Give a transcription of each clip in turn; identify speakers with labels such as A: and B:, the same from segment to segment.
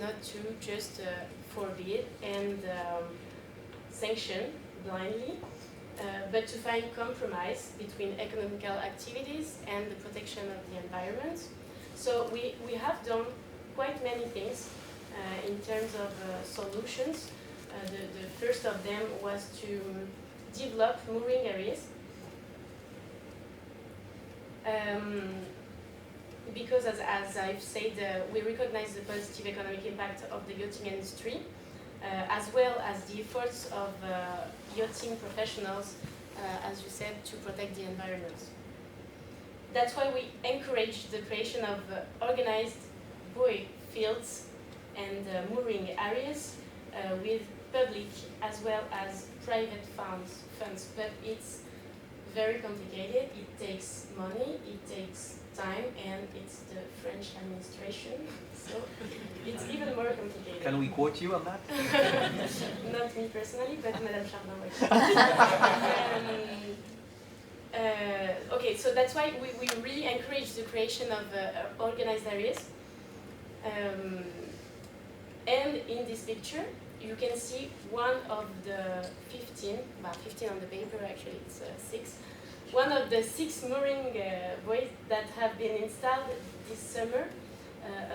A: not to just forbid and sanction blindly, but to find compromise between economical activities and the protection of the environment. So we have done quite many things in terms of solutions. The first of them was to develop mooring areas. Because as I've said, we recognize the positive economic impact of the yachting industry, as well as the efforts of yachting professionals, as you said, to protect the environment. That's why we encourage the creation of organized buoy fields and mooring areas with public as well as private funds. But it's very complicated. It takes money, it takes time, and it's the French administration, so it's even more complicated.
B: Can we quote you on that?
A: Not me personally, but Madame Chardin. Okay, so that's why we really encourage the creation of organized areas. And in this picture, you can see one of the 15 on the paper, actually it's 6, one of the 6 mooring buoys that have been installed this summer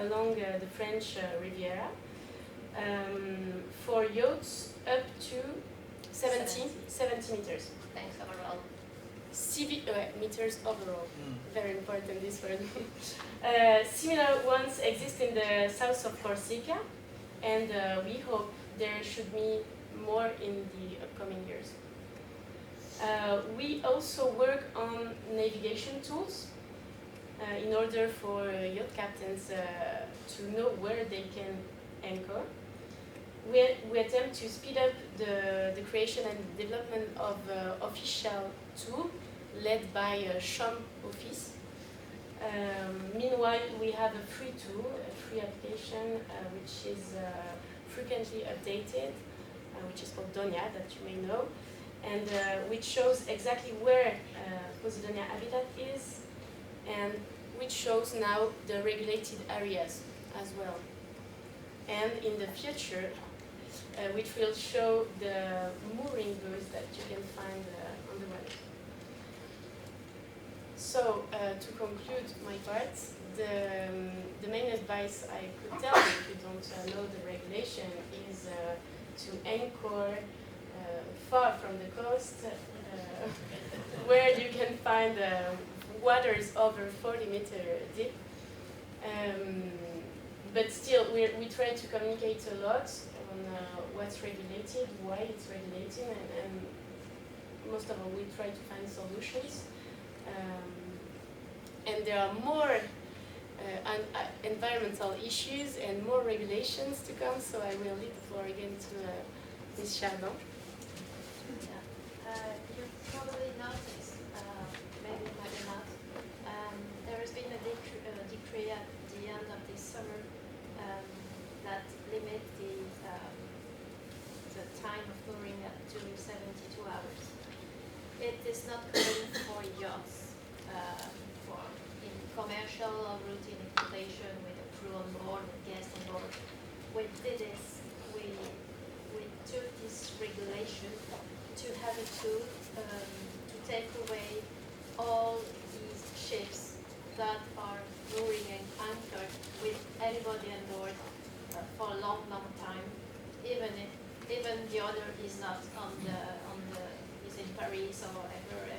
A: along the French Riviera for yachts up to 70 meters.
C: Thanks overall.
A: Meters overall. Very important, this word. Similar ones exist in the south of Corsica, and we hope there should be more in the upcoming years. We also work on navigation tools in order for yacht captains to know where they can anchor. We attempt to speed up the creation and development of official tool led by a CHOM office. Meanwhile, we have a free tool, a free application, which is frequently updated, which is called Donia, that you may know, and which shows exactly where Posidonia habitat is, and which shows now the regulated areas as well. And in the future, which will show the mooring buoys that you can find on the web. So, to conclude my part, the main advice I could tell you if you don't know the regulation is to anchor far from the coast, where you can find waters over 40 meters deep. But still, we try to communicate a lot on what's regulated, why it's regulated, and most of all, we try to find solutions. And there are more environmental issues and more regulations to come, so I will leave the floor again to Ms. Chardin.
C: You probably noticed, maybe not, there has been a decree at the end of this summer that limits the time of mooring up to 72 hours. It is not covering for yachts, in commercial or routine exploitation with a crew on board, with guests on board. We did this, we took this regulation to have a tool to take away all these ships that are mooring and anchored with anybody on board for a long time, even the owner is not is in Paris or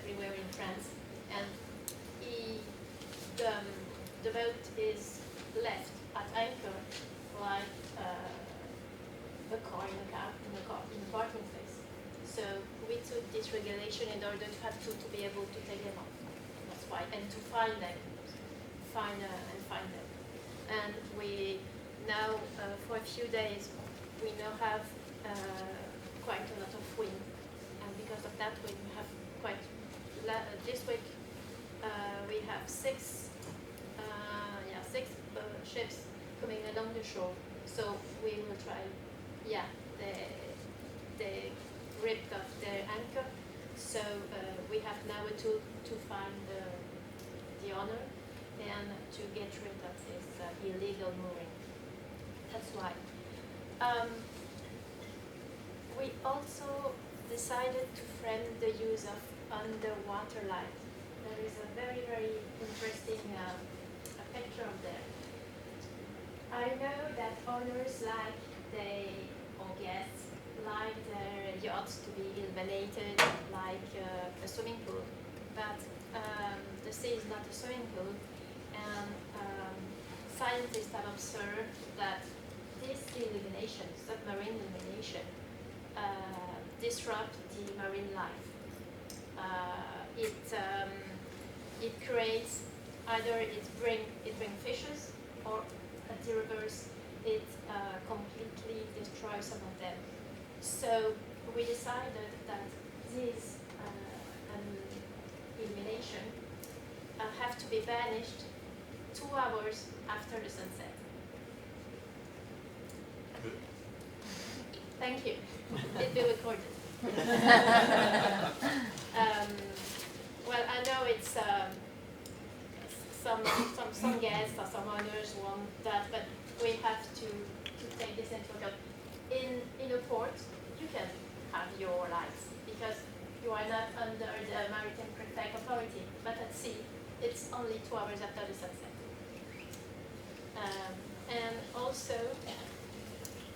C: everywhere in France, and the boat is left at anchor like a car in a parking place. So we took this regulation in order to have to be able to take them off. That's why, and to find them, find them. And we now, for a few days, we now have quite a lot of wind, and because of that, we have quite. This week, we have six ships coming along the shore. So we will try. Yeah, they ripped off their anchor. So we have now a tool to find the owner and to get rid of this illegal mooring. That's why. We also decided to frame the use of underwater light. There is a very, very interesting a picture of there. I know that owners or guests like their yachts to be illuminated like a swimming pool, but the sea is not a swimming pool, and scientists have observed that this illumination, submarine illumination, disrupt the marine life. It creates either it bring fishes, or at the reverse it completely destroys some of them. So we decided that this illumination have to be banished 2 hours after the sunset.
B: Good.
C: Thank you. It will be recorded. Well, I know it's some guests or some owners want that, but we have to take this into account. In a port, you can have your lights because you are not under the Maritime Prefecture authority, but at sea, it's only 2 hours after the sunset. And also,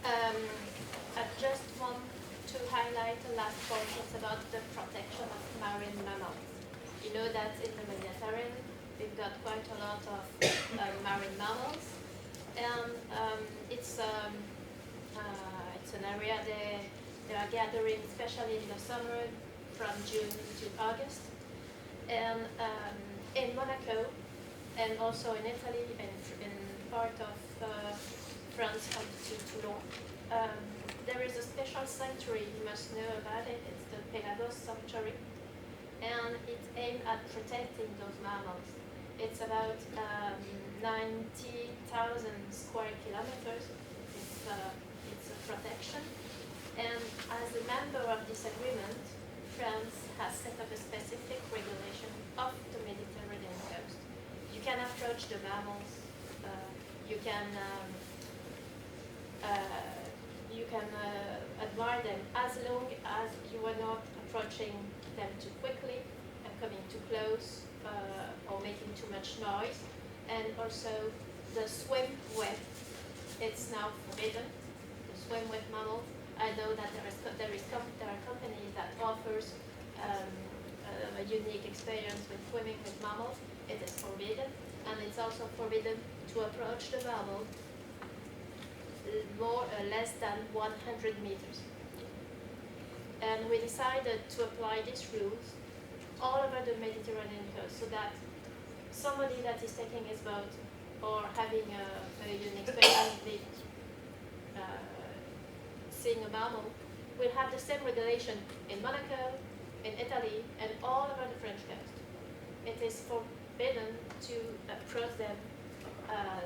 C: I just want to highlight the last point. It's about the protection of marine mammals. You know that in the Mediterranean, we've got quite a lot of marine mammals, and it's an area they are gathering, especially in the summer, from June to August. And in Monaco, and also in Italy, and in part of France up to Toulon, there is a special sanctuary, you must know about it. It's the Pelagos Sanctuary, and it's aimed at protecting those mammals. It's about 90,000 square kilometers. It's a protection, and as a member of this agreement, France has set up a specific regulation of the Mediterranean coast. You can approach the mammals. You can admire them as long as you are not approaching them too quickly and coming too close or making too much noise. And also the swim wet, it's now forbidden. The swim wet mammal. I know that there are companies that offers a unique experience with swimming with mammals. It is forbidden, and it's also forbidden to approach the mammal less than 100 meters. And we decided to apply these rules all over the Mediterranean coast, so that somebody that is taking his boat or having a unique experience with seeing a mammal will have the same regulation in Monaco, in Italy, and all over the French coast. It is forbidden to approach them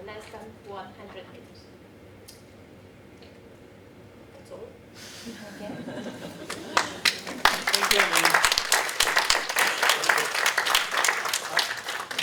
C: less than 100 meters. That's all. Okay.
B: Thank you, Emily.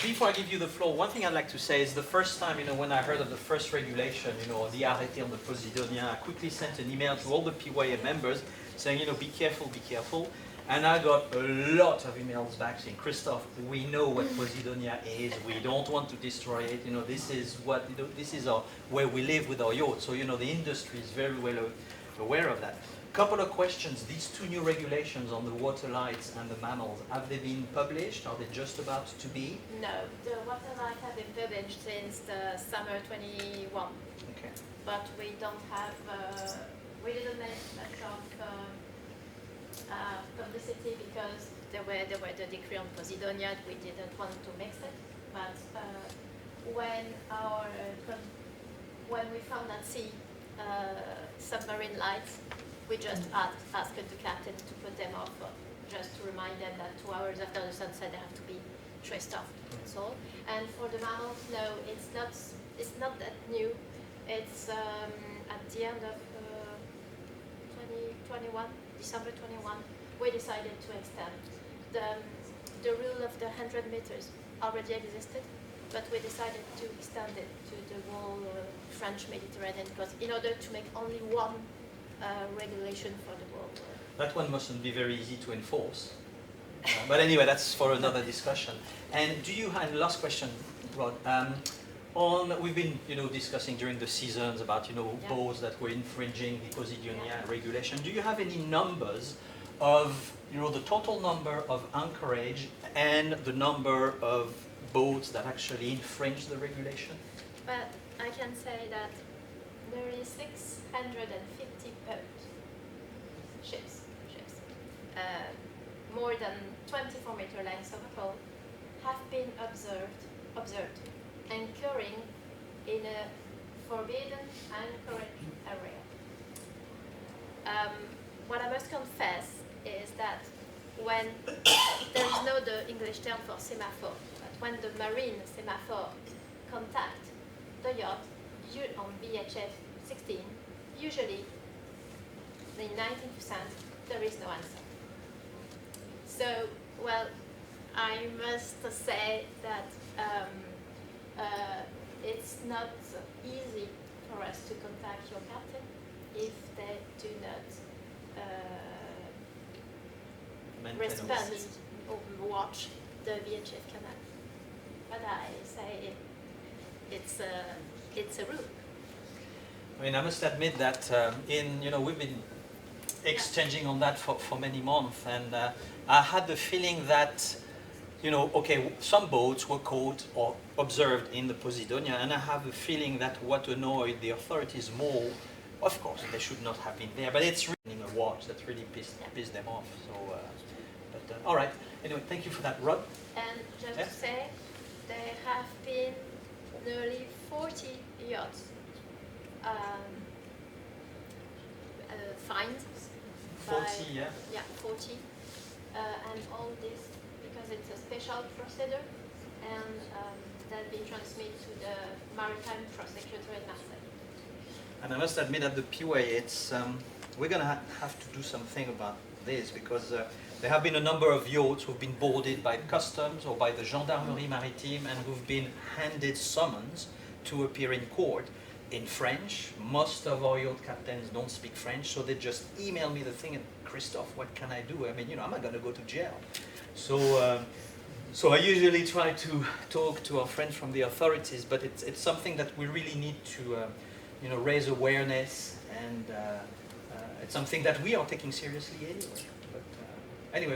B: Before I give you the floor, one thing I'd like to say is the first time, when I heard of the first regulation, the arrêté on the Posidonia, I quickly sent an email to all the PYA members saying, be careful, be careful. And I got a lot of emails back saying, Christophe, we know what Posidonia is. We don't want to destroy it. This is what, this is where we live with our yacht. So, the industry is very well aware of that. Couple of questions. These two new regulations on the water lights and the mammals, have they been published? Are they just about to be?
C: No, the water lights have been published since the summer 21.
B: Okay.
C: But we don't have, we didn't make much of publicity because there were the decree on Posidonia. We didn't want to mix it. But when we found at sea submarine lights, we just asked the captain to put them off, just to remind them that 2 hours after the sunset they have to be traced off. That's all. And for the mammals, no, it's not that new. It's at the end of 2021, December 21, we decided to extend. The rule of the 100 meters already existed but we decided to extend it to the whole French Mediterranean because in order to make only one regulation for the whole.
B: That one mustn't be very easy to enforce. But anyway, that's for another discussion. And do you have, last question, Rod, we've been, discussing during the seasons about, boats that were infringing the Posidonia regulation. Do you have any numbers of, the total number of anchorage and the number of boats that actually infringe the regulation?
C: But I can say that nearly 650 ships, more than 24-meter lengths of hull, have been observed anchoring in a forbidden anchorage area. What I must confess is that when there is no the English term for semaphore, but when the marine semaphore contact the yacht on VHF 16, usually in 19% there is no answer. So, well, I must say that it's not easy for us to contact your captain if they do not respond or watch the VHF canal. But I say it's a rule.
B: I mean, I must admit that we've been exchanging on that for many months, and I had the feeling that, some boats were caught or observed in the Posidonia, and I have a feeling that what annoyed the authorities more, of course, they should not have been there, but it's really a watch that really pissed them off. So, all right. Anyway, thank you for that, Rod.
C: And just to say, there have been nearly 40 yachts fined.
B: 40, yeah?
C: Yeah, 40. And all this because it's a special procedure, and that's been transmitted to the Maritime Prefecture in Marseille.
B: And I must admit that the PUA, it's we're going to have to do something about this, because there have been a number of yachts who've been boarded by customs or by the Gendarmerie Maritime and who've been handed summons to appear in court in French. Most of our yacht captains don't speak French, so they just email me the thing and, Christophe, what can I do? I mean, I'm not going to go to jail. So, so I usually try to talk to our friends from the authorities, but it's something that we really need to, raise awareness, and it's something that we are taking seriously anyway. But anyway.